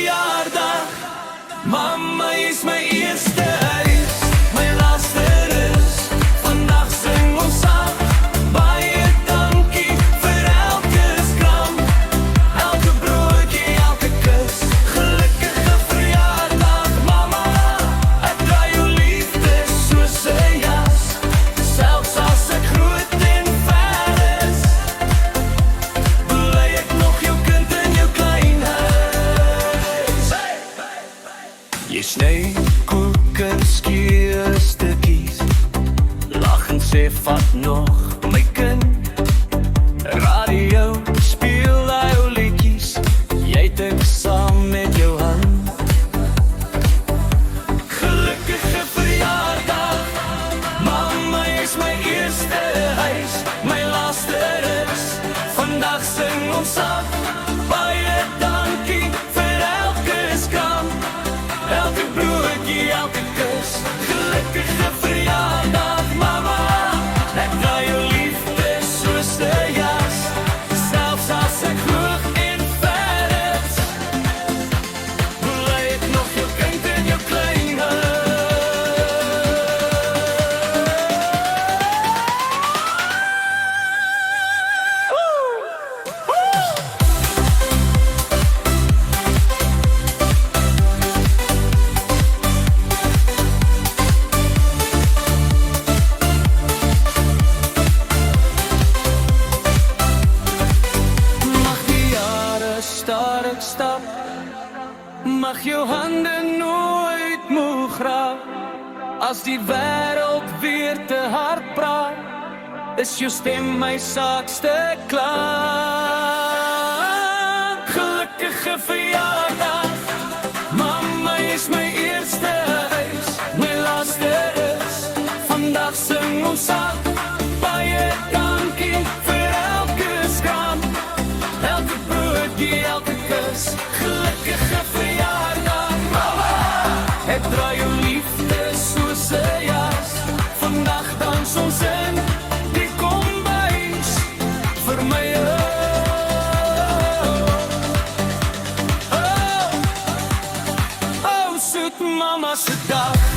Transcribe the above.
verjaardag. Mama is my eerste huis, my laaste rus. Vandag sing ons saam. Baie dankie vir elke skram, elke broodjie, elke kus. Gelukkige verjaardag, mama. Ek dra jou liefde soos 'n jas, selfs as ek groot en ver is, bly ek nog jou kind in jou klein huis. Jy sny koek en skier stukkies, lag en sê vat nog my kind. Radio speel jou liedjies, jy dink saam met jou hand. Gelukkige verjaardag, mama is my eerste huis, my laaste rus. Vandag sing ons saam. Baie dankie vir elke skram, elke broodjie, elke kus. Gelukkige verjaardag, mama. Ek dra jou liefde soos 'n jas, selfs as ek hoog en ver is, bly ek nog jou kind in jou klein huis. Mag die jare stadig stap, mag jou hande nooit moeg raak. As die wêreld weer te hard praat, is jou stem my saakste klank. Gelukkige verjaardag, mama is my eerste huis, my laaste rus. Vandag sing ons saam. Baie dankie vir elke skram, elke broodjie, elke kus. Gelukkige verjaardag, mama. Ek dra jou liefde soos 'n jas. Vandag dans ons in die kombuis vir my oh, soet mama se dag.